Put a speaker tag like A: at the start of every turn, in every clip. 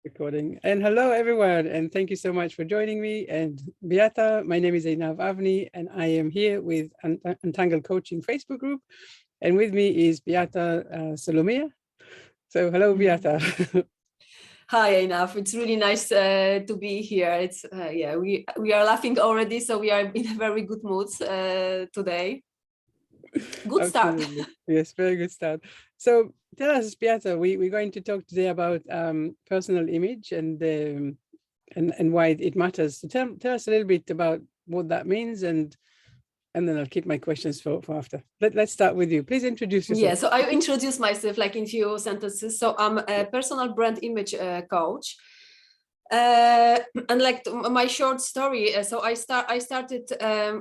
A: Recording. And hello everyone, and thank you so much for joining me. And Beata, my name is Einav and I am here with Untangled Coaching Facebook group, and with me is Beata Salomea. So hello Beata.
B: Hi Einav, it's really nice to be here. It's yeah, we are laughing already, so we are in a very good mood today. Good start.
A: Yes, very good start. So tell us, Beata, we're going to talk today about personal image and why it matters. So tell us a little bit about what that means, and then I'll keep my questions for after. Let's start with you. Please introduce yourself.
B: Yeah, so I introduce myself like in few sentences. So I'm a personal brand image coach. And like my short story, so I started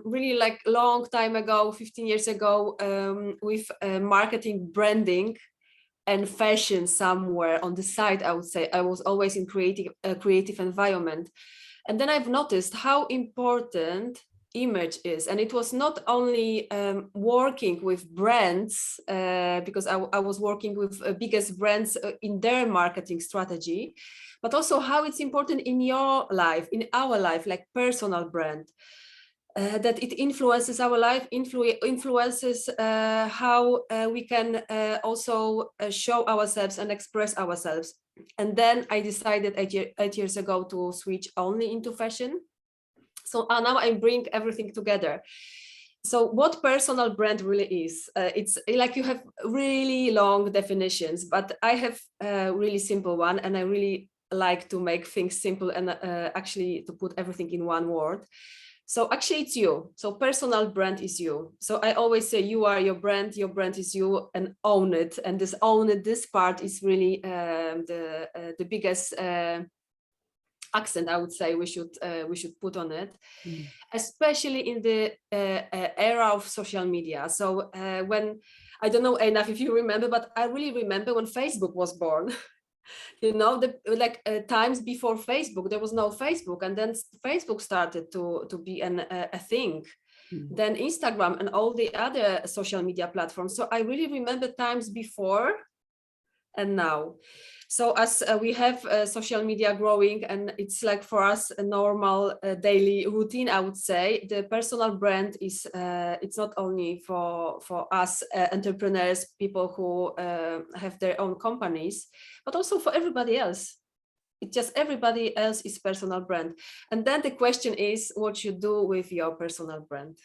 B: really like long time ago, 15 years ago, with marketing, branding and fashion somewhere on the side. I would say I was always in creative environment, and then I've noticed how important image is. And it was not only working with brands, because I was working with biggest brands in their marketing strategy, but also how it's important in your life, in our life, like personal brand, that it influences our life, influences how we can also show ourselves and express ourselves. And then I decided 8 years ago to switch only into fashion. So now I bring everything together. So what personal brand really is, it's like you have really long definitions, but I have a really simple one, and I really like to make things simple and actually to put everything in one word. So actually it's you. So personal brand is you. So I always say you are your brand is you, and own it. And this part is really the biggest accent I would say we should put on it, especially in the era of social media. So when, I don't know enough if you remember, but I really remember when Facebook was born. You know, times before Facebook, there was no Facebook, and then Facebook started to be a thing. Then Instagram and all the other social media platforms. So I really remember times before and now. So as we have social media growing, and it's like for us a normal daily routine, I would say the personal brand is it's not only for us entrepreneurs, people who have their own companies, but also for everybody else. It's just everybody else is personal brand. And then the question is what you do with your personal brand.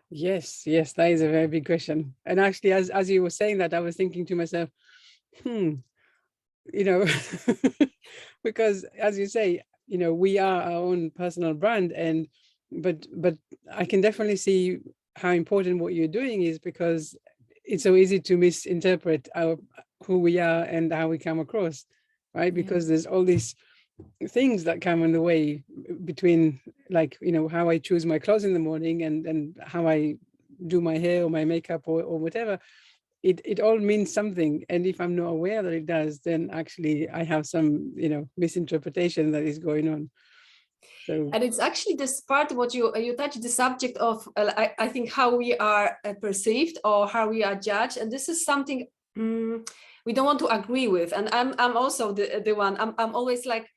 A: Yes, that is a very big question. And actually, as you were saying that, I was thinking to myself, you know, because as you say, you know, we are our own personal brand, and but I can definitely see how important what you're doing is, because it's so easy to misinterpret who we are and how we come across, right? Because there's all these things that come in the way between, like, you know, how I choose my clothes in the morning and how I do my hair or my makeup or whatever. It all means something, and if I'm not aware that it does, then actually I have some, you know, misinterpretation that is going on. So,
B: and it's actually this part what you touch the subject of I think how we are perceived or how we are judged, and this is something we don't want to agree with. And I'm also the one, I'm always like,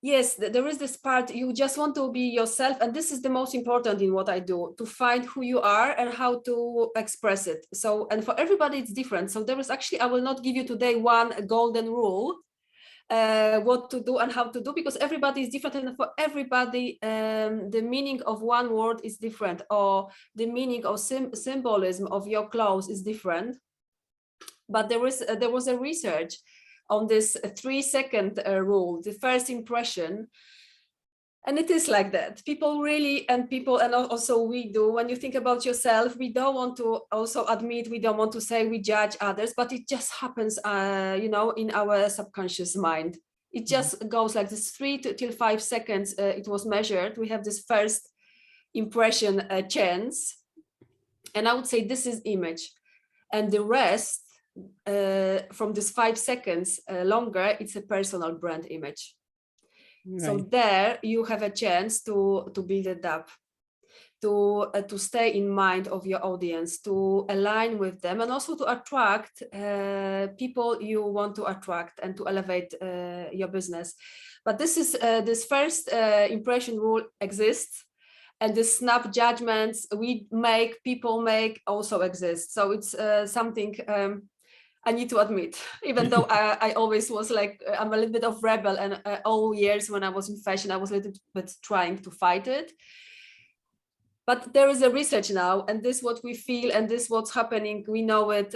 B: yes, there is this part you just want to be yourself, and this is the most important in what I do, to find who you are and how to express it. So, and for everybody it's different. So there is actually, I will not give you today one golden rule what to do and how to do, because everybody is different, and for everybody the meaning of one word is different, or the meaning of symbolism of your clothes is different. But there was a research on this 3-second rule, the first impression. And it is like that. People really, and also we do, when you think about yourself, we don't want to also admit, we don't want to say we judge others, but it just happens, you know, in our subconscious mind. It just goes like this 3 till 5 seconds. It was measured. We have this first impression chance. And I would say this is image. And the rest, from this 5 seconds longer, it's a personal brand image. Right. So there you have a chance to build it up. to stay in mind of your audience, to align with them, and also to attract people you want to attract and to elevate your business. But this first impression rule exists, and the snap judgments people make also exist. So it's something I need to admit, even though I always was like, I'm a little bit of rebel, and all years when I was in fashion, I was a little bit trying to fight it. But there is a research now, and this what we feel, and this what's happening. We know it.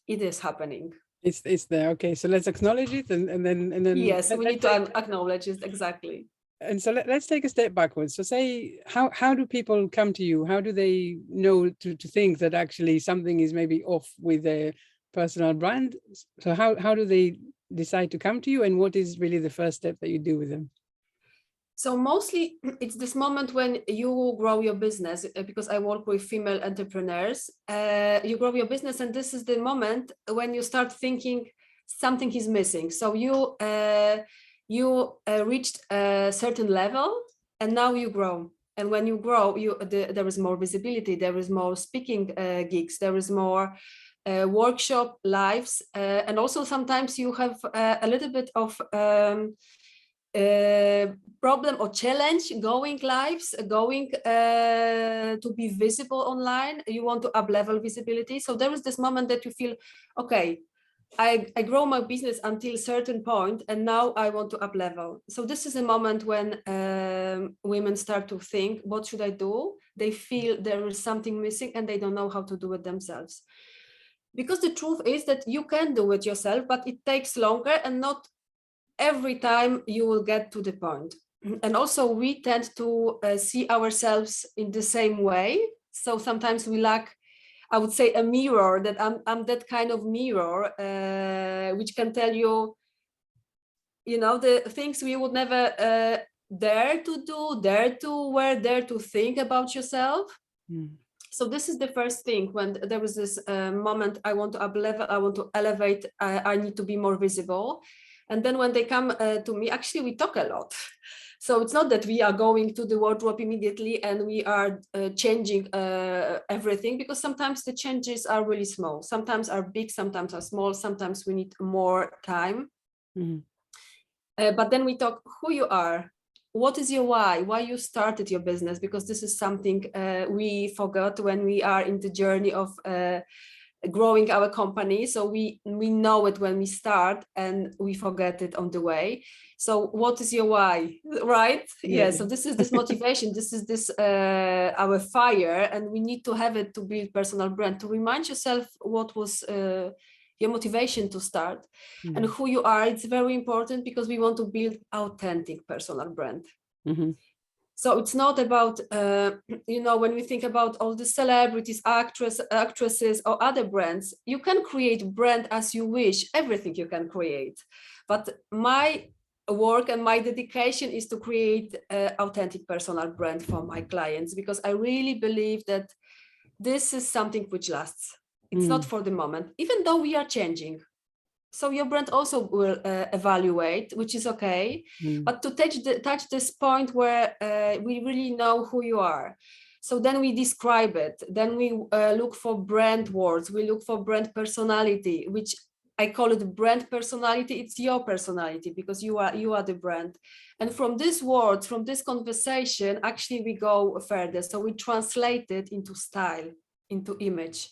B: It is happening.
A: It's there. Okay, so let's acknowledge it, and then
B: Yes, we need to acknowledge it, exactly.
A: And so let's take a step backwards. So say, how do people come to you? How do they know to think that actually something is maybe off with their personal brand? So how do they decide to come to you, and what is really the first step that you do with them?
B: So mostly it's this moment when you grow your business, because I work with female entrepreneurs. You grow your business, and this is the moment when you start thinking something is missing. So you reached a certain level, and now you grow. And when you grow, there is more visibility, there is more speaking gigs, there is more workshop lives, and also sometimes you have a little bit of problem or challenge going lives, going to be visible online. You want to up level visibility. So there is this moment that you feel, okay, I grow my business until a certain point, and now I want to up level. So this is a moment when women start to think, what should I do? They feel there is something missing, and they don't know how to do it themselves. Because the truth is that you can do it yourself, but it takes longer, and not every time you will get to the point. And also we tend to see ourselves in the same way. So sometimes we lack, I would say, a mirror, that I'm that kind of mirror, which can tell you, the things we would never dare to do, dare to wear, dare to think about yourself. So this is the first thing, when there is this moment, I want to up level, I want to elevate, I need to be more visible. And then when they come to me, actually we talk a lot. So it's not that we are going to the wardrobe immediately and we are changing everything, because sometimes the changes are really small. Sometimes are big, sometimes are small, sometimes we need more time. But then we talk who you are, what is your why you started your business, because this is something we forgot when we are in the journey of growing our company. So we know it when we start, and we forget it on the way. So what is your why, right? Yeah. So this is this motivation, this is this our fire, and we need to have it to build personal brand, to remind yourself what was your motivation to start and who you are. It's very important, because we want to build authentic personal brand. So it's not about, when we think about all the celebrities, actresses, or other brands, you can create brand as you wish, everything you can create. But my work and my dedication is to create authentic personal brand for my clients, because I really believe that this is something which lasts. It's not for the moment, even though we are changing. So your brand also will evaluate, which is okay, but to touch this point where we really know who you are. So then we describe it. Then we look for brand words. We look for brand personality, which I call it brand personality. It's your personality, because you are the brand. And from these words, from this conversation, actually we go further. So we translate it into style, into image.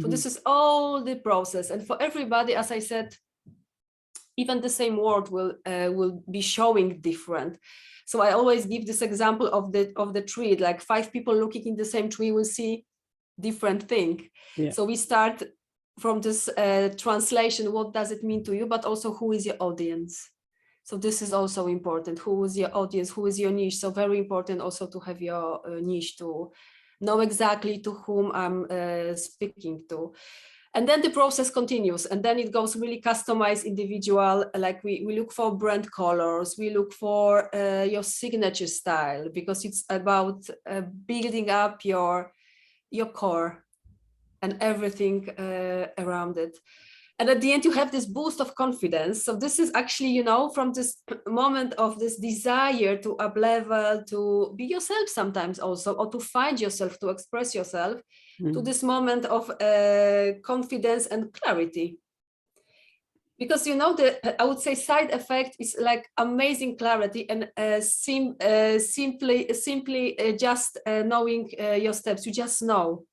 B: So this is all the process. And for everybody, as I said, even the same word will be showing different. So I always give this example of the tree, like 5 people looking in the same tree will see different thing. Yeah. So we start from this translation, what does it mean to you, but also who is your audience. So this is also important. Who is your audience? Who is your niche? So very important also to have your niche, to know exactly to whom I'm speaking to. And then the process continues, and then it goes really customized, individual. Like we look for brand colors, we look for your signature style, because it's about building up your core and everything around it. And at the end, you have this boost of confidence. So this is actually, you know, from this moment of this desire to up level, to be yourself sometimes also, or to find yourself, to express yourself, to this moment of confidence and clarity. Because, you know, the, I would say side effect is like amazing clarity and simply just knowing your steps. You just know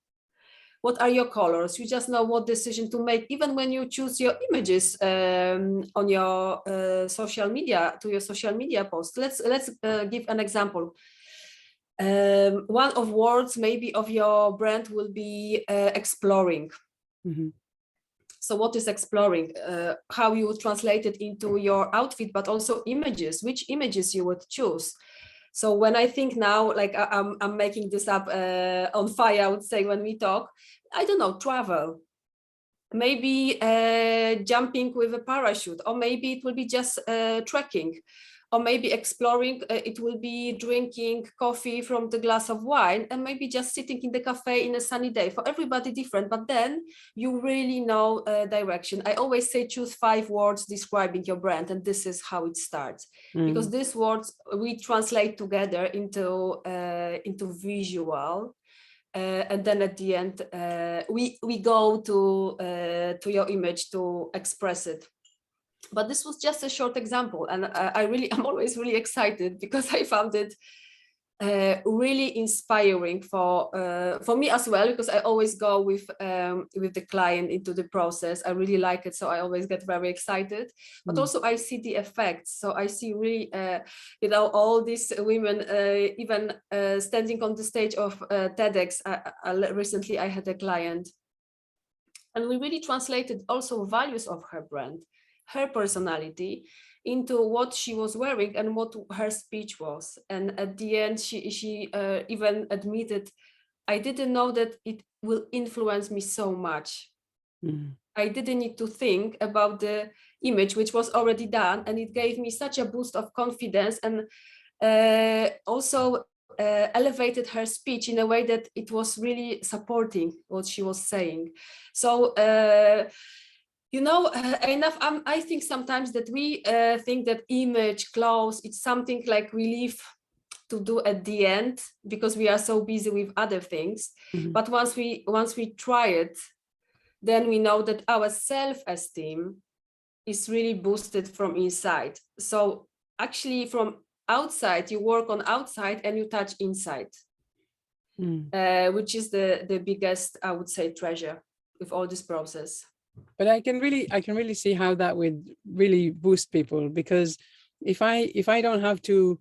B: what are your colors. You just know what decision to make, even when you choose your images on your social media, to your social media post. Let's give an example. One of words maybe of your brand will be exploring. So what is exploring? How you would translate it into your outfit, but also images, which images you would choose. So when I think now, like I'm making this up on fire, I would say when we talk, I don't know, travel, maybe jumping with a parachute, or maybe it will be just trekking, or maybe exploring, it will be drinking coffee from the glass of wine, and maybe just sitting in the cafe in a sunny day. For everybody different, but then you really know direction. I always say choose 5 words describing your brand, and this is how it starts. Because these words we translate together into visual. And then at the end, we go to your image to express it. But this was just a short example, and I'm always really excited because I found it really inspiring for me as well, because I always go with the client into the process. I really like it, so I always get very excited. But also I see the effects. So I see really, you know, all these women, even standing on the stage of TEDx. Recently, I had a client, and we really translated also values of her brand, her personality, into what she was wearing and what her speech was. And at the end, she even admitted, I didn't know that it will influence me so much. I didn't need to think about the image, which was already done. And it gave me such a boost of confidence, and also elevated her speech in a way that it was really supporting what she was saying. So you know, enough. I think sometimes that we think that image, clothes, it's something like we leave to do at the end because we are so busy with other things. But once we try it, then we know that our self-esteem is really boosted from inside. So actually, from outside, you work on outside and you touch inside, which is the biggest, I would say, treasure with all this process.
A: But I can really see how that would really boost people, because if I don't have to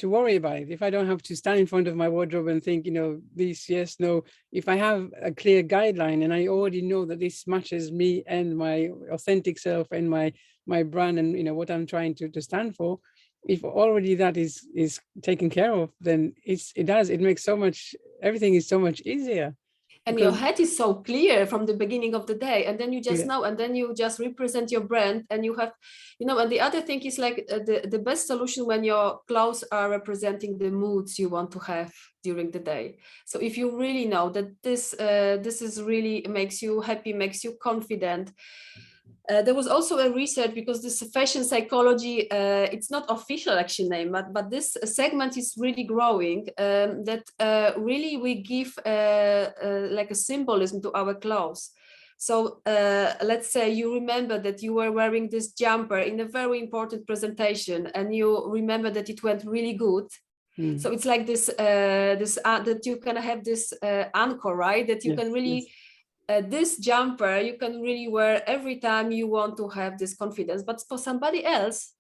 A: worry about it, if I don't have to stand in front of my wardrobe and think, you know, this, yes, no, if I have a clear guideline and I already know that this matches me and my authentic self and my brand and, you know, what I'm trying to stand for, if already that is taken care of, then it makes everything is so much easier.
B: And your head is so clear from the beginning of the day, and then you just know, and then you just represent your brand, and you have, you know. And the other thing is like the best solution when your clothes are representing the moods you want to have during the day. So if you really know that this is really makes you happy, makes you confident. There was also a research, because this fashion psychology, it's not official actually name, but this segment is really growing, that really we give like a symbolism to our clothes. So let's say you remember that you were wearing this jumper in a very important presentation, and you remember that it went really good. So it's like this that you can have this anchor, right? That you can really this jumper you can really wear every time you want to have this confidence. But for somebody else,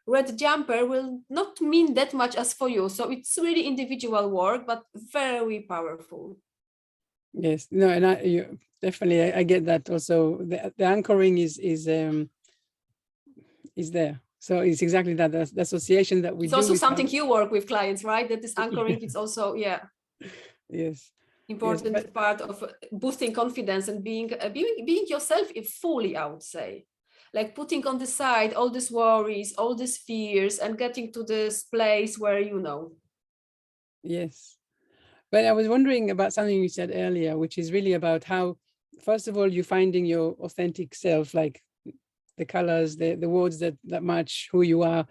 B: red jumper will not mean that much as for you. So it's really individual work, but very powerful.
A: Yes, no, and I get that. Also, the anchoring is there. So it's exactly that, the association that we do.
B: It's also something you work with clients, right? That this anchoring is also,
A: yes,
B: important part of boosting confidence and being yourself fully, I would say. Like putting on the side all these worries, all these fears, and getting to this place where you know.
A: Yes. But I was wondering about something you said earlier, which is really about how first of all, you're finding your authentic self, like the colors, the words that match who you are,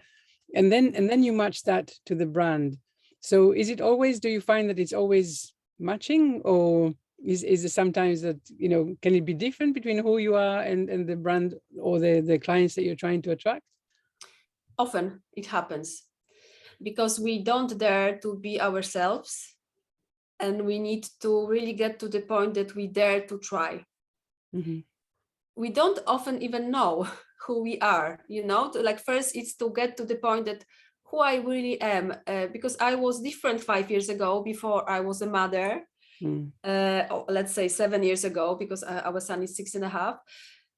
A: and then you match that to the brand. So is it always, do you find that it's always matching, or is it sometimes that, you know, can it be different between who you are and the brand or the clients that you're trying to attract?
B: Often it happens because we don't dare to be ourselves, and we need to really get to the point that we dare to try.
A: Mm-hmm.
B: We don't often even know who we are, you know, like first it's to get to the point that who I really am, because I was different 5 years ago before I was a mother, let's say 7 years ago, because our son is 6.5,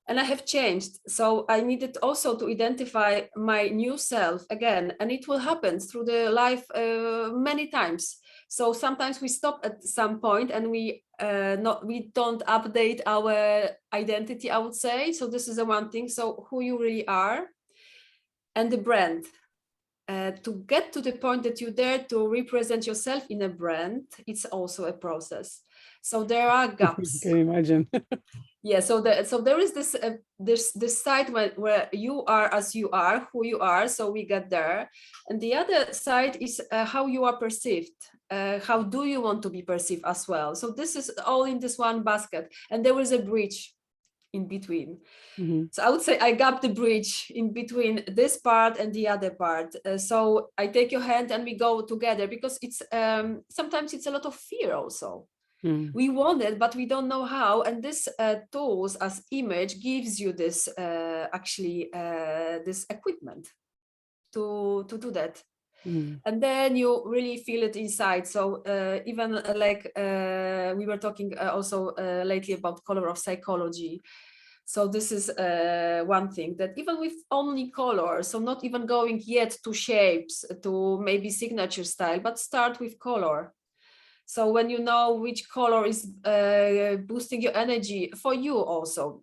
B: and I have changed. So I needed also to identify my new self again, and it will happen through the life many times. So sometimes we stop at some point and we don't update our identity, I would say. So this is the one thing. So who you really are, and the brand. To get to the point that you dare to represent yourself in a brand, it's also a process. So there are gaps.
A: Can you imagine?
B: Yeah, so there is this side where you are as you are, who you are, so we get there, and the other side is how you are perceived. How do you want to be perceived as well? So this is all in this one basket, and there is a bridge in between.
A: Mm-hmm.
B: So I would say I gap the bridge in between this part and the other part. So I take your hand and we go together, because it's sometimes it's a lot of fear also. We want it, but we don't know how. And this tools as image gives you this this equipment to do that. And then you really feel it inside. So even like we were talking also lately about color of psychology. So this is one thing, that even with only color, so not even going yet to shapes, to maybe signature style, but start with color. So when you know which color is boosting your energy for you also,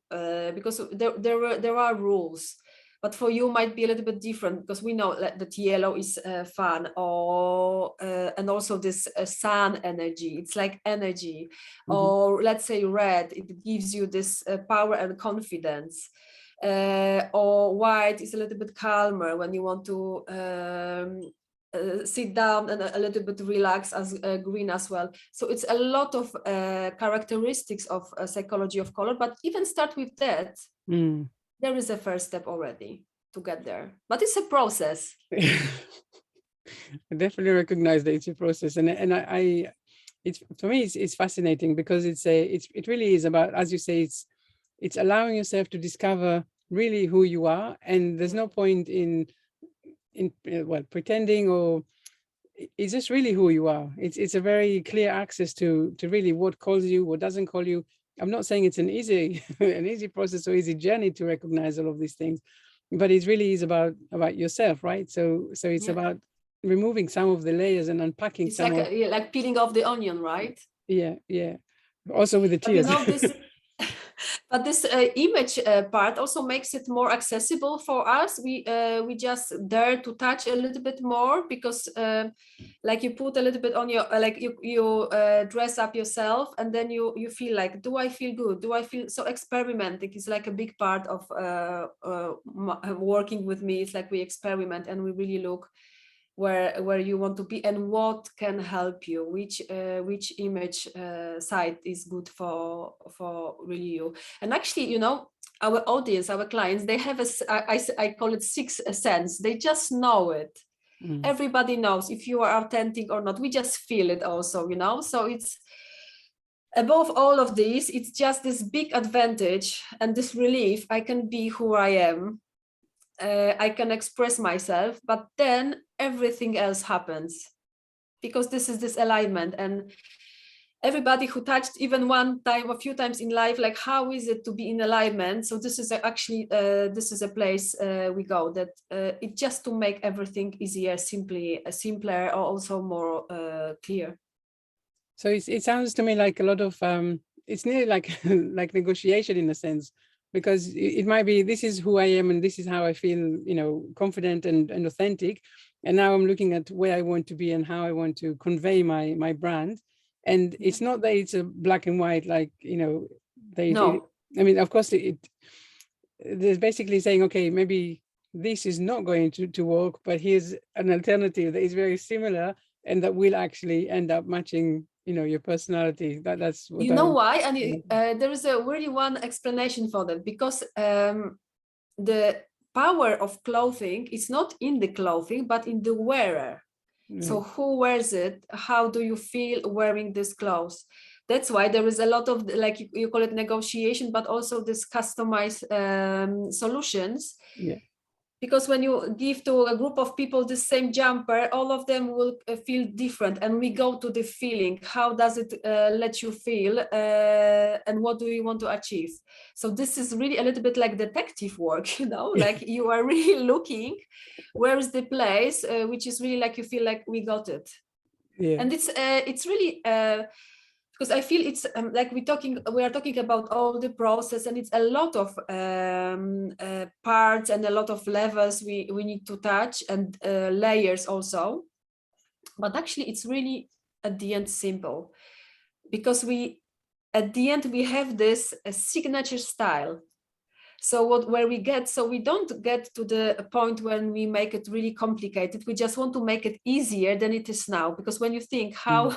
B: because there are rules, but for you might be a little bit different, because we know that yellow is fun, or and also this sun energy, it's like energy. Or let's say red, it gives you this power and confidence. Or white is a little bit calmer when you want to sit down and a little bit relax, as green as well. So it's a lot of characteristics of psychology of color, but even start with that, there is a first step already to get there, but it's a process.
A: I definitely recognize that it's a process, and I it's, for me it's fascinating, because it really is about, as you say, it's allowing yourself to discover really who you are, and there's no point in well, pretending, or it's just really who you are. It's a very clear access to really what calls you, what doesn't call you. I'm not saying it's an easy an easy process or easy journey to recognize all of these things, but it really is about yourself, right? So it's about removing some of the layers and unpacking
B: it's
A: some
B: like
A: of
B: like peeling off the onion, right?
A: Yeah, also with the
B: But you
A: tears.
B: know this but this image part also makes it more accessible for us. We just dare to touch a little bit more, because like you put a little bit on your like you dress up yourself, and then you feel like, do I feel good? Do I feel so? Experimenting is like a big part of working with me. It's like we experiment and we really look where you want to be and what can help you, which image site is good for really you. And actually, you know, our audience, our clients, they have I call it sixth sense. They just know it. Everybody knows if you are authentic or not. We just feel it also, you know. So it's above all of this, it's just this big advantage and this relief. I can be who I am. I can express myself, but then everything else happens, because this is this alignment. And everybody who touched even one time, a few times in life, like, how is it to be in alignment? So this is actually this is a place we go, that it just to make everything easier, simpler, or also more clear.
A: So it sounds to me like a lot of it's nearly like like negotiation in a sense, because it might be, this is who I am and this is how I feel, you know, confident and authentic, and now I'm looking at where I want to be and how I want to convey my brand. And it's not that it's a black and white, like, you know,
B: No.
A: I mean, of course, there's basically saying, okay, maybe this is not going to work, but here's an alternative that is very similar and that will actually end up matching, your personality. That's what
B: You know why? And there is a really one explanation for that, because the power of clothing is not in the clothing, but in the wearer.
A: Right.
B: So who wears it? How do you feel wearing this clothes? That's why there is a lot of, like you call it negotiation, but also this customized solutions.
A: Yeah.
B: Because when you give to a group of people the same jumper, all of them will feel different, and we go to the feeling. How does it let you feel, and what do you want to achieve? So this is really a little bit like detective work, like you are really looking where is the place which is really like you feel like we got it.
A: Yeah.
B: And it's really because I feel it's like we are talking about all the process, and it's a lot of parts and a lot of levels we need to touch, and layers also. But actually it's really at the end simple, because at the end we have this signature style. So where we get, so we don't get to the point when we make it really complicated. We just want to make it easier than it is now. Because when you think how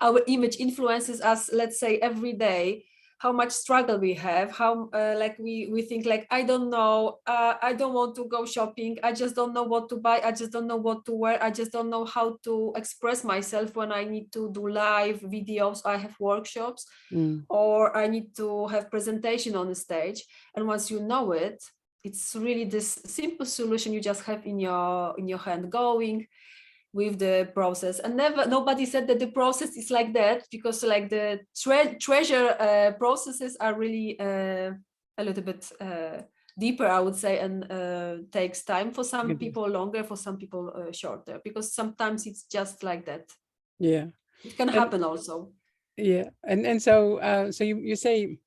B: our image influences us, let's say every day, how much struggle we have, how like we think like, I don't know, I don't want to go shopping, I just don't know what to buy, I just don't know what to wear, I just don't know how to express myself when I need to do live videos, I have workshops, or I need to have presentation on the stage. And once you know it, it's really this simple solution you just have in your hand, going with the process. And nobody said that the process is like that, because like the treasure processes are really a little bit deeper, I would say, and takes time for some people, longer for some people, shorter, because sometimes it's just like that.
A: Yeah,
B: it can happen also.
A: Yeah, and so so you say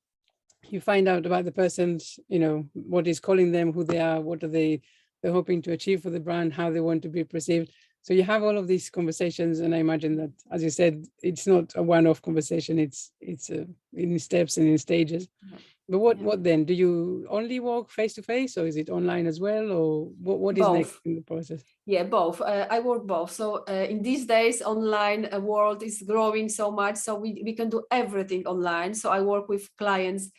A: you find out about the person's, what is calling them, who they are, what are they're hoping to achieve for the brand, how they want to be perceived. So you have all of these conversations, and I imagine that, as you said, it's not a one-off conversation. It's in steps and in stages. But what then? Do you only work face to face, or is it online as well, or what is next in the process?
B: Yeah, both. I work both. So in these days, online world is growing so much, so we can do everything online. So I work with clients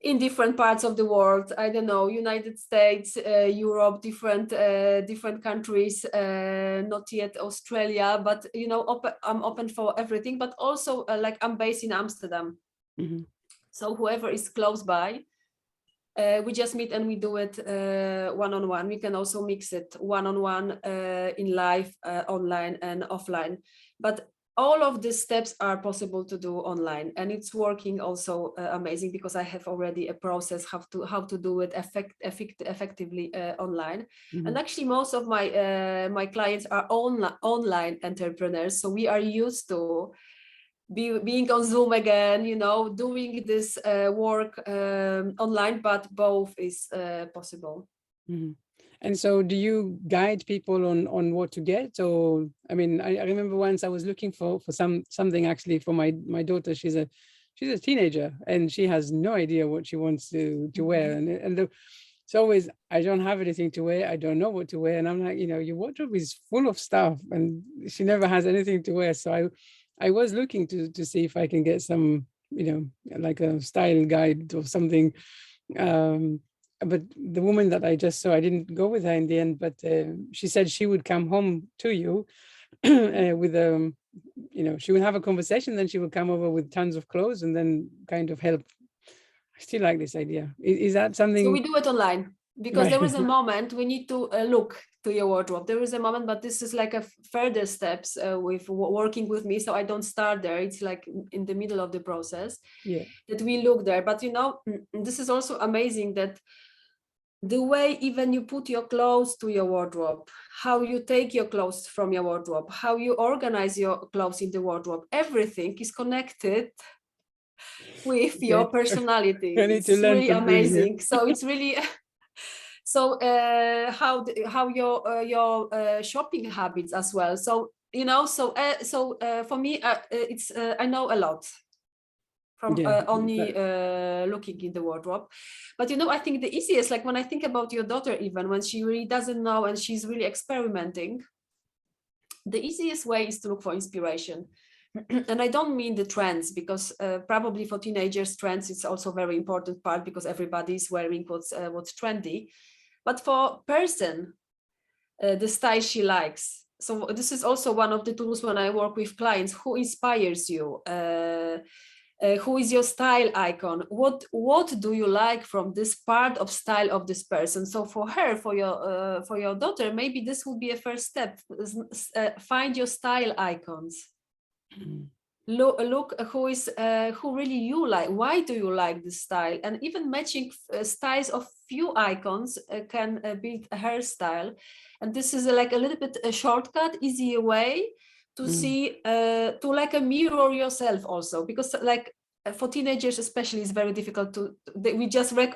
B: in different parts of the world. I don't know, United States, Europe, different countries, not yet Australia, but I'm open for everything. But also like I'm based in Amsterdam. So whoever is close by, we just meet and we do it one-on-one. We can also mix it one-on-one in live, online and offline. But all of these steps are possible to do online, and it's working also amazing, because I have already a process how to do it effectively online. And actually most of my clients are online entrepreneurs, so we are used to being on Zoom again, doing this work online, but both is possible.
A: And so do you guide people on what to get? Or I mean, I remember once I was looking for something actually for my daughter. She's a teenager, and she has no idea what she wants to wear. And it's always, I don't have anything to wear, I don't know what to wear. And I'm like, your wardrobe is full of stuff, and she never has anything to wear. So I was looking to see if I can get some, like a style guide or something. But the woman that I just saw, I didn't go with her in the end, but she said she would come home to you with she would have a conversation, then she would come over with tons of clothes and then kind of help. I still like this idea. Is that something?
B: So we do it online, because there is a moment we need to look to your wardrobe. There is a moment, but this is like a further steps with working with me. So I don't start there. It's like in the middle of the process that we look there. But this is also amazing, that the way even you put your clothes to your wardrobe, how you take your clothes from your wardrobe, how you organize your clothes in the wardrobe, everything is connected with your personality. It's really amazing. So it's really so how your shopping habits as well. So so for me it's I know a lot from
A: Yeah,
B: only looking in the wardrobe. But I think the easiest, like when I think about your daughter, even when she really doesn't know and she's really experimenting, the easiest way is to look for inspiration. And I don't mean the trends, because probably for teenagers, trends is also a very important part, because everybody is wearing what's trendy. But for person, the style she likes. So this is also one of the tools when I work with clients. Who inspires you? Who is your style icon? What do you like from this part of style of this person? So for her, for your daughter, maybe this would be a first step. Find your style icons. Look who really you like. Why do you like this style? And even matching styles of few icons can build a hairstyle. And this is like a little bit a shortcut, easier way to see, to like a mirror yourself also, because like for teenagers especially, it's very difficult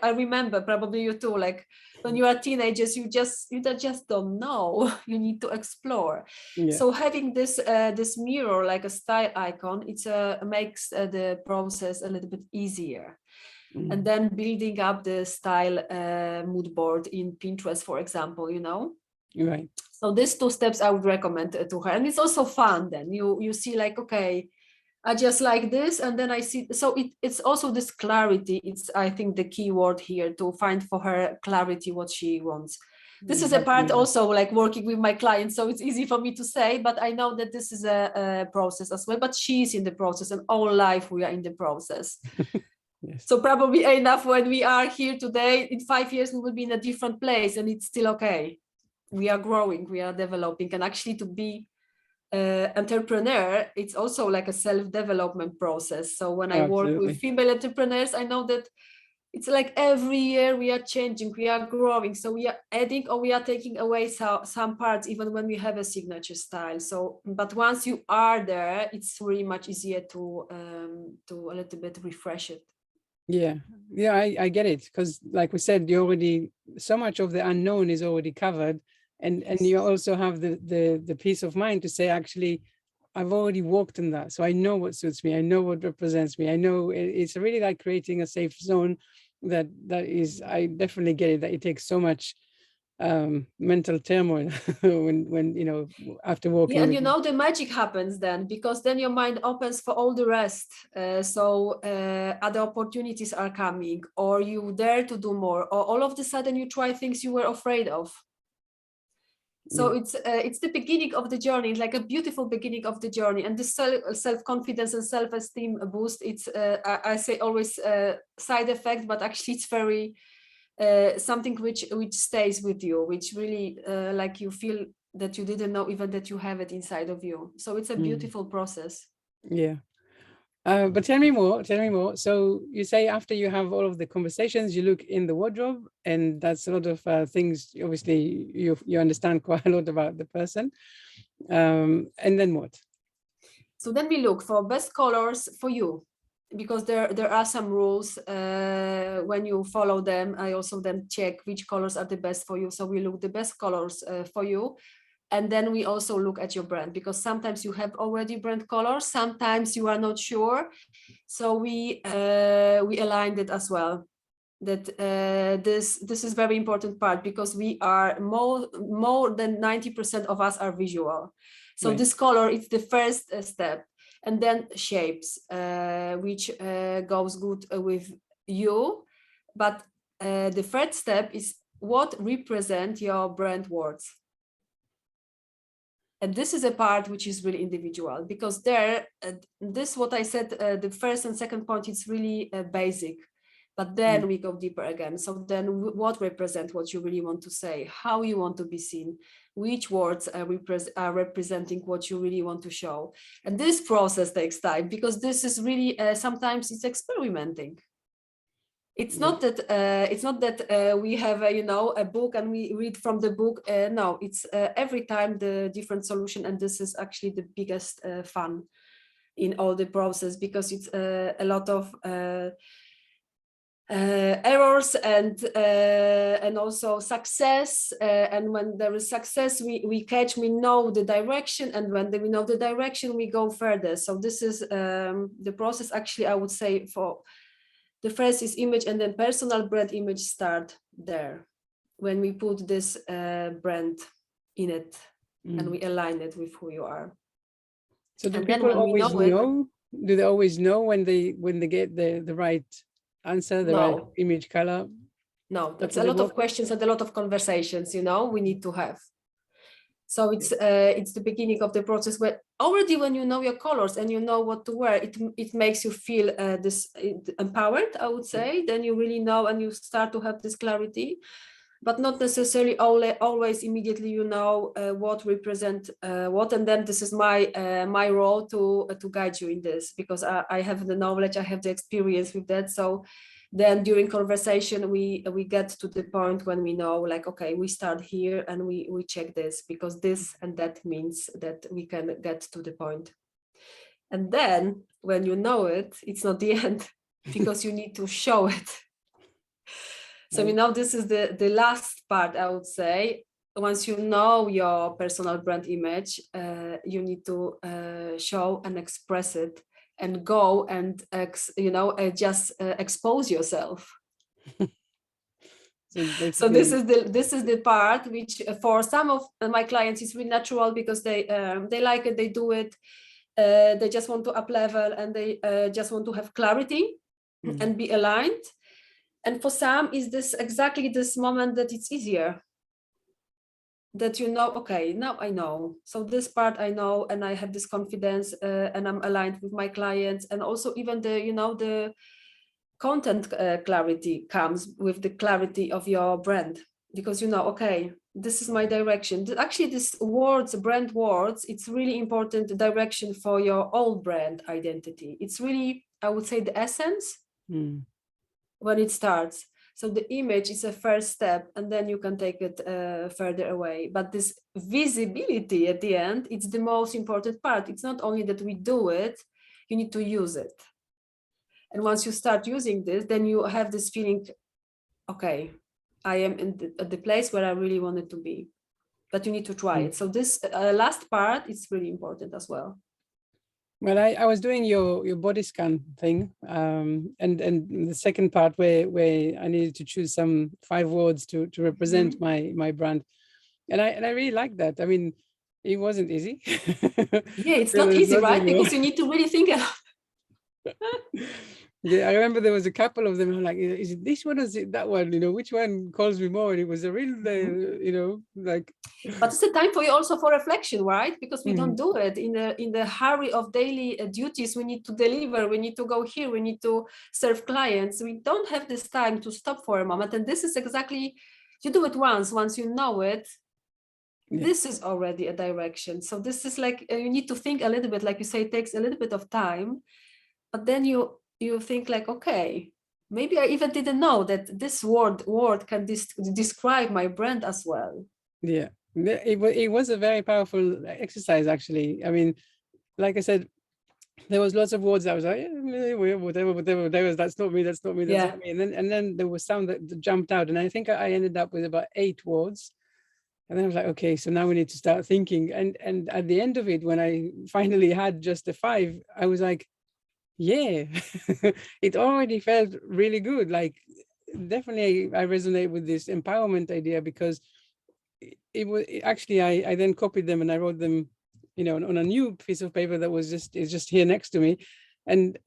B: I remember, probably you too, like when you are teenagers, you just don't know. You need to explore.
A: yeah.
B: So having this mirror, like a style icon, makes the process a little bit easier. And then building up the style mood board in Pinterest, for example,
A: Right.
B: So these two steps I would recommend to her. And it's also fun. Then you see like, okay, I just like this, and then I see. So it's also this clarity. It's, I think, the key word here, to find for her clarity what she wants. This is a part also like working with my clients, so it's easy for me to say, but I know that this is a process as well. But she's in the process, and all life we are in the process.
A: Yes.
B: So probably enough, when we are here today, in 5 years we will be in a different place, and it's still okay. We are growing, we are developing, and actually to be entrepreneur, it's also like a self-development process. So when I work with female entrepreneurs, I know that it's like every year we are changing, we are growing. So we are adding or we are taking away some parts, even when we have a signature style. So, but once you are there, it's really much easier to a little bit refresh it.
A: Yeah, I get it, because like we said, you already, so much of the unknown is already covered. And you also have the peace of mind to say, actually, I've already walked in that, so I know what suits me, I know what represents me, I know it's really like creating a safe zone. That is, I definitely get it, that it takes so much mental turmoil when after walking.
B: Yeah, and the magic happens then, because then your mind opens for all the rest. So other opportunities are coming, or you dare to do more, or all of a sudden you try things you were afraid of. So it's the beginning of the journey. It's like a beautiful beginning of the journey, and the self-confidence and self-esteem boost. It's I say always side effect, but actually it's very something which stays with you, which really like you feel that you didn't know even that you have it inside of you. So it's a beautiful process.
A: Yeah. But tell me more. So you say after you have all of the conversations, you look in the wardrobe, and that's a lot of things. Obviously, you understand quite a lot about the person. And then what?
B: So then we look for best colors for you, because there are some rules. When you follow them, I also then check which colors are the best for you. So we look the best colors for you. And then we also look at your brand, because sometimes you have already brand colors, sometimes you are not sure. So we aligned it as well. That this is very important part, because we are more than 90% of us are visual. So this color is the first step, and then shapes, which goes good with you. But the third step is what represent your brand words. And this is a part which is really individual, because this what I said, the first and second point is really basic, but then we go deeper again. So then what represent what you really want to say, how you want to be seen, which words are representing what you really want to show. And this process takes time, because this is really sometimes it's experimenting. It's not that we have a book and we read from the book. No, it's every time the different solution, and this is actually the biggest fun in all the process, because it's a lot of errors and also success. And when there is success, we know the direction, and when we know the direction, we go further. So this is the process. Actually, I would say for the first is image, and then personal brand image start there when we put this brand in it and we align it with who you are.
A: So do people always know? Do they always know when they get the right answer, the right image color?
B: No, that's a lot of questions and a lot of conversations, we need to have. So it's the beginning of the process where already when you know your colors and you know what to wear, it makes you feel empowered, I would say. Then you really know and you start to have this clarity, but not necessarily always immediately what represent what. And then this is my role to guide you in this, because I have the knowledge, I have the experience with that. So then during conversation, we get to the point when we know, like, okay, we start here and we check this, because this and that means that we can get to the point. And then when you know it, it's not the end, because you need to show it. So this is the last part, I would say. Once you know your personal brand image, you need to show and express it, and go and just expose yourself. So this is the part which for some of my clients is really natural, because they like it, they do it, they just want to up level, and they just want to have clarity and be aligned. And for some is this exactly this moment that it's easier, that okay, now I know. So this part I know, and I have this confidence, and I'm aligned with my clients. And also even the content clarity comes with the clarity of your brand, because okay, this is my direction. Actually, this brand words, it's really important direction for your old brand identity. It's really, I would say, the essence when it starts. So the image is a first step, and then you can take it further away. But this visibility at the end, it's the most important part. It's not only that we do it, you need to use it. And once you start using this, then you have this feeling, okay, I am at the place where I really wanted to be. But you need to try it. So this last part is really important as well.
A: Well, I was doing your body scan thing, and the second part where I needed to choose some 5 words to represent my brand, and I really liked that. I mean, it wasn't easy.
B: Yeah, it's not easy, right? Because you need to really think.
A: Yeah, I remember there was a couple of them. I'm like, is it this one or is it that one? Which one calls me more? And it was a real, like.
B: But it's a time for you also for reflection, right? Because we don't do it in the hurry of daily duties. We need to deliver. We need to go here. We need to serve clients. We don't have this time to stop for a moment. And this is exactly, you do it once you know it. Yeah. This is already a direction. So this is like, you need to think a little bit, like you say, it takes a little bit of time, but then you think like, okay, maybe I even didn't know that this word can describe my brand as well.
A: Yeah, it was a very powerful exercise, actually. I mean, like I said, there was lots of words that I was like, whatever, that's not me, that's not me, that's not me. And then there was some that jumped out, and I think I ended up with about 8 words. And then I was like, okay, so now we need to start thinking. And at the end of it, when I finally had just the 5, I was like, yeah, it already felt really good. Like, definitely I resonate with this empowerment idea, because it was actually, I then copied them and I wrote them, on a new piece of paper that was just here next to me. And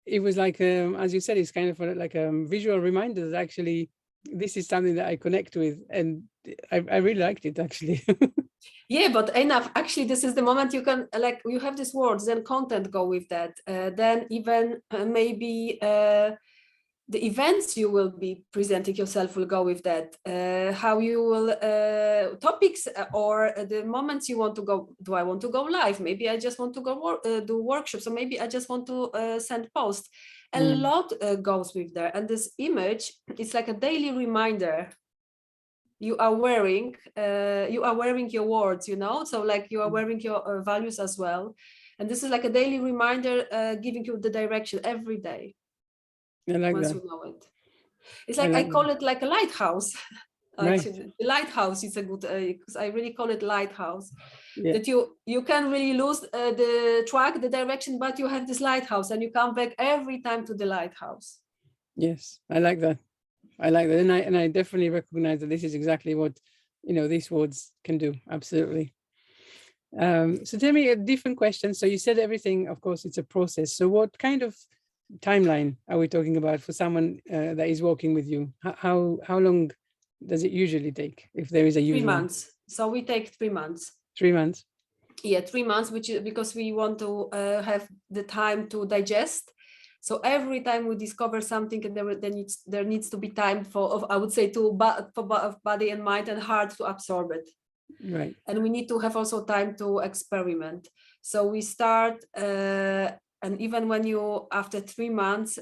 A: it was like, as you said, it's kind of like a visual reminder that actually this is something that I connect with. And I really liked it, actually.
B: Yeah, but einav, actually, this is the moment you can, like, you have these words, then content go with that. Then even maybe the events you will be presenting yourself will go with that. How you will, topics or the moments you want to go. Do I want to go live? Maybe I just want to go do workshops, or maybe I just want to send posts. A lot goes with there. And this image, it's like a daily reminder. You are wearing your words, so like you are wearing your values as well. And this is like a daily reminder, giving you the direction every day.
A: I like
B: once
A: that.
B: you know it. It's
A: I
B: like I
A: like
B: call
A: that.
B: it like a lighthouse.
A: Right.
B: Actually, the lighthouse is a good because I really call it lighthouse.
A: Yeah.
B: That you can really lose the track, the direction, but you have this lighthouse, and you come back every time to the lighthouse.
A: Yes. I like that. I like that. And I definitely recognize that this is exactly what, these words can do. Absolutely. So tell me a different question. So you said everything, of course, it's a process. So what kind of timeline are we talking about for someone that is working with you? How long does it usually take, if there is a
B: 3
A: usual?
B: months. So we take 3 months.
A: 3 months.
B: Yeah, 3 months, which is because we want to have the time to digest. So every time we discover something, and there needs to be time I would say, for body and mind and heart to absorb it.
A: Right.
B: And we need to have also time to experiment. So we start, and even when you, after 3 months,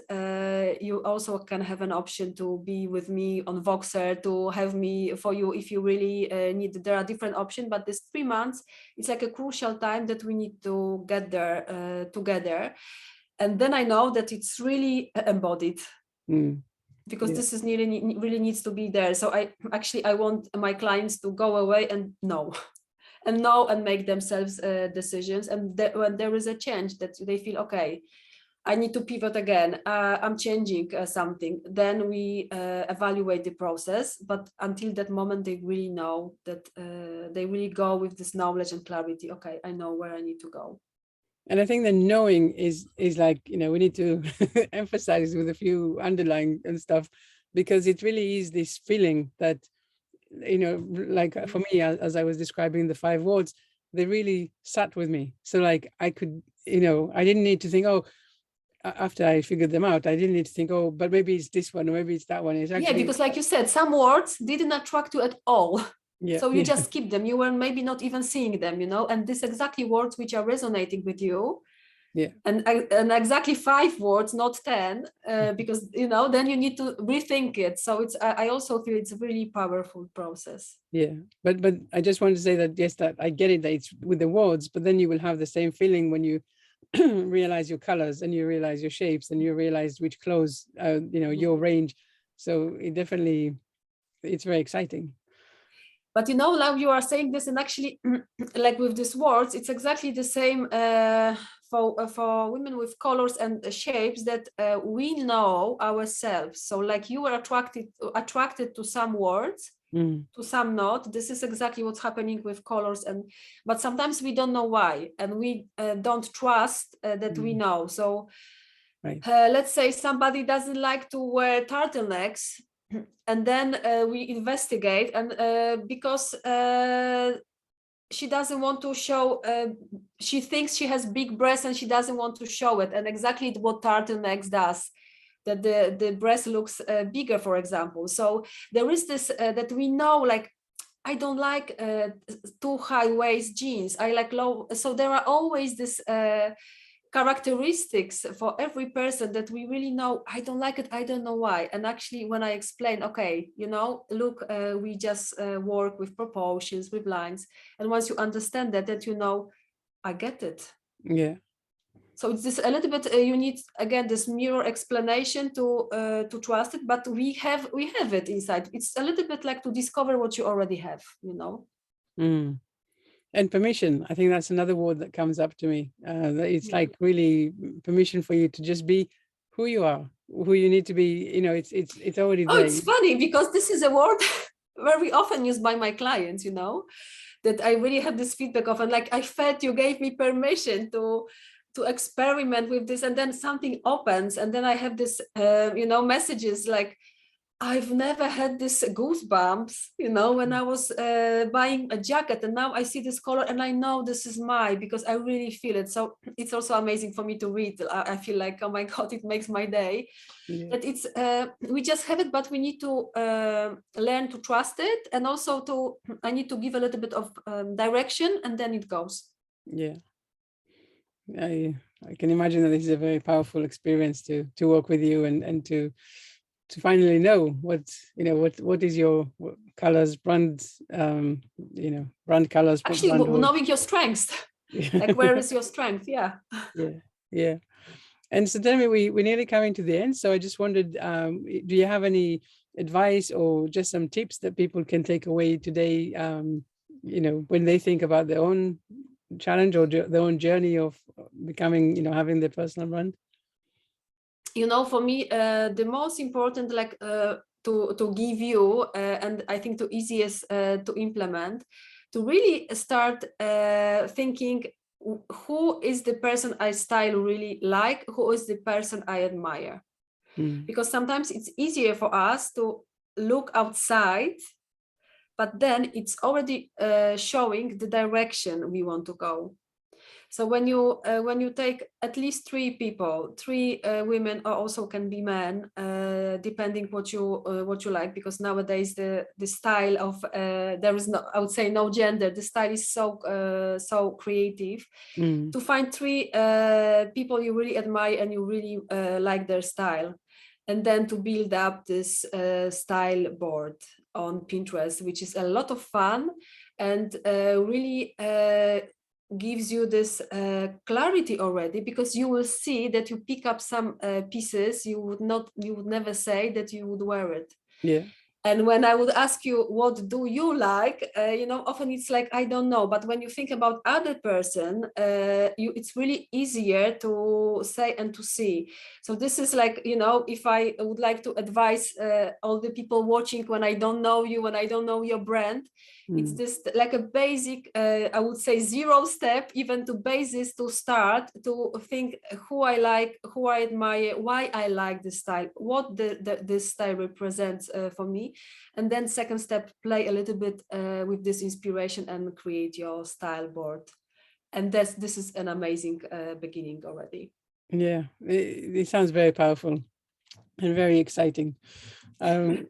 B: you also can have an option to be with me on Voxer, to have me for you if you really need. There are different options, but this 3 months, it's like a crucial time that we need to get there together. And then I know that it's really embodied. Because this is really needs to be there. So I want my clients to go away and know and make themselves decisions. And when there is a change, that they feel, okay, I need to pivot again, I'm changing something, then we evaluate the process. But until that moment, they really know that they really go with this knowledge and clarity. Okay, I know where I need to go.
A: And I think the knowing is like, we need to emphasize with a few underlying and stuff, because it really is this feeling that, like for me, as I was describing the 5 words, they really sat with me. So like I could, I didn't need to think, oh, after I figured them out, I didn't need to think, oh, but maybe it's this one or maybe it's that one. It's actually,
B: yeah, because like you said, some words didn't attract you at all.
A: yeah,
B: so you just skip them. You were maybe not even seeing them, and these exactly words which are resonating with you.
A: Yeah.
B: And exactly 5 words, not 10, because then you need to rethink it. So I also feel it's a really powerful process.
A: Yeah, but I just want to say that, yes, that I get it, that it's with the words, but then you will have the same feeling when you realize your colors and you realize your shapes and you realize which clothes, your range. So it definitely, it's very exciting.
B: But now you are saying this, and actually, like with these words, it's exactly the same for women with colors and shapes, that we know ourselves. So like you were attracted to some words, to some not. This is exactly what's happening with colors, but sometimes we don't know why, and we don't trust that we know. So
A: right.
B: Let's say somebody doesn't like to wear turtlenecks, and then we investigate, and because she doesn't want to show, she thinks she has big breasts and she doesn't want to show it, and exactly what turtlenecks does, that the breast looks bigger, for example. So there is this that we know, like, I don't like too high waist jeans, I like low. So there are always this characteristics for every person that we really know, I don't like it, I don't know why. And actually, when I explain, okay, look, we just work with proportions, with lines, and once you understand that I get it.
A: Yeah.
B: So it's this a little bit, you need again this mirror explanation to trust it, but we have it inside. It's a little bit like to discover what you already have.
A: And permission, I think that's another word that comes up to me. It's like really permission for you to just be who you are, who you need to be. It's already there.
B: It's funny because this is a word very often used by my clients, that I really have this feedback of, and like, I felt you gave me permission to experiment with this, and then something opens, and then I have this messages like, I've never had this goosebumps, when I was buying a jacket, and now I see this color and I know this is mine because I really feel it. So it's also amazing for me to read. I feel like, oh my God, it makes my day.
A: Yeah.
B: That it's we just have it, but we need to learn to trust it, and also I need to give a little bit of direction, and then it goes.
A: Yeah. I can imagine that this is a very powerful experience to work with you and to finally know what is your colors, brand colors.
B: Actually, knowing your strengths, like where is your strength? Yeah.
A: Yeah. And so tell me, we're nearly coming to the end. So I just wondered, do you have any advice or just some tips that people can take away today, when they think about their own challenge or their own journey of becoming, having their personal brand?
B: For me, the most important, to give you, and I think the easiest to implement, to really start thinking, who is the person I style really like, who is the person I admire. Because sometimes it's easier for us to look outside, but then it's already showing the direction we want to go. So when you take at least 3 people, 3 women, or also can be men, depending what you like, because nowadays the style of there is no, I would say, no gender. The style is so creative. To find 3 people you really admire and you really like their style, and then to build up this style board on Pinterest, which is a lot of fun and really gives you this clarity already, because you will see that you pick up some pieces you would never say that you would wear it.
A: Yeah.
B: And when I would ask you, what do you like? Often it's like, I don't know. But when you think about other person, it's really easier to say and to see. So this is like, if I would like to advise all the people watching, when I don't know you, when I don't know your brand, it's this like a basic, I would say 0 step, even to basis to start to think who I like, who I admire, why I like this style, what this style represents for me. And then second step, play a little bit with this inspiration and create your style board. And this is an amazing beginning already.
A: Yeah, it sounds very powerful and very exciting. Thank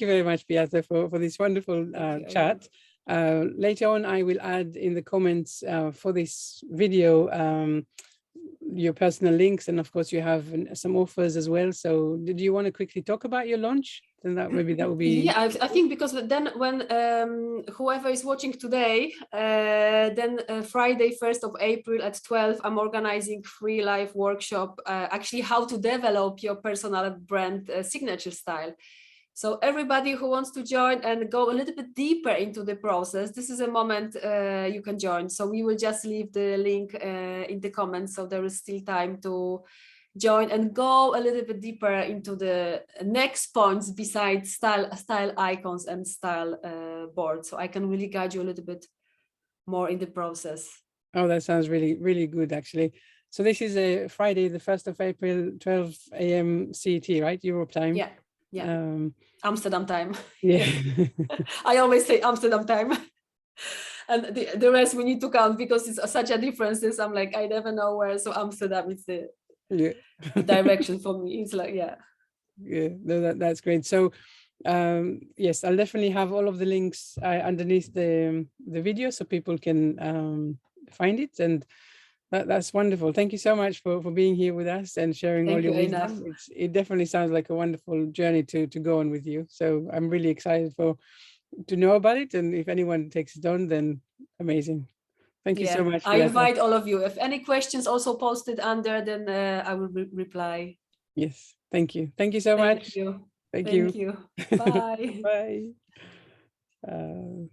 A: you very much, Beata, for this wonderful chat. Later on, I will add in the comments for this video your personal links, and of course you have some offers as well. So did you want to quickly talk about your launch? Then that would be
B: I think, because then when whoever is watching today, then Friday 1st of April at 12, I'm organizing free live workshop, actually how to develop your personal brand signature style. So everybody who wants to join and go a little bit deeper into the process, this is a moment you can join. So we will just leave the link in the comments, so there is still time to join and go a little bit deeper into the next points besides style icons and style board. So I can really guide you a little bit more in the process.
A: Oh, that sounds really, really good, actually. So this is a Friday, the 1st of April, 12 a.m. CET, right? Europe time.
B: Yeah. Amsterdam time.
A: Yeah.
B: I always say Amsterdam time. And the rest we need to count, because it's such a difference. I'm like, I never know where. So Amsterdam is the direction for me. It's like, yeah,
A: no, that's great. So yes, I'll definitely have all of the links underneath the video, so people can find it. And that's wonderful. Thank you so much for being here with us and sharing all your wisdom. It definitely sounds like a wonderful journey to go on with you. So I'm really excited to know about it, and if anyone takes it on, then amazing. Thank you so much.
B: I invite all of you. If any questions also posted under, then I will reply.
A: Yes, thank you. Thank you so much.
B: Thank you.
A: Thank you.
B: Bye.
A: Bye.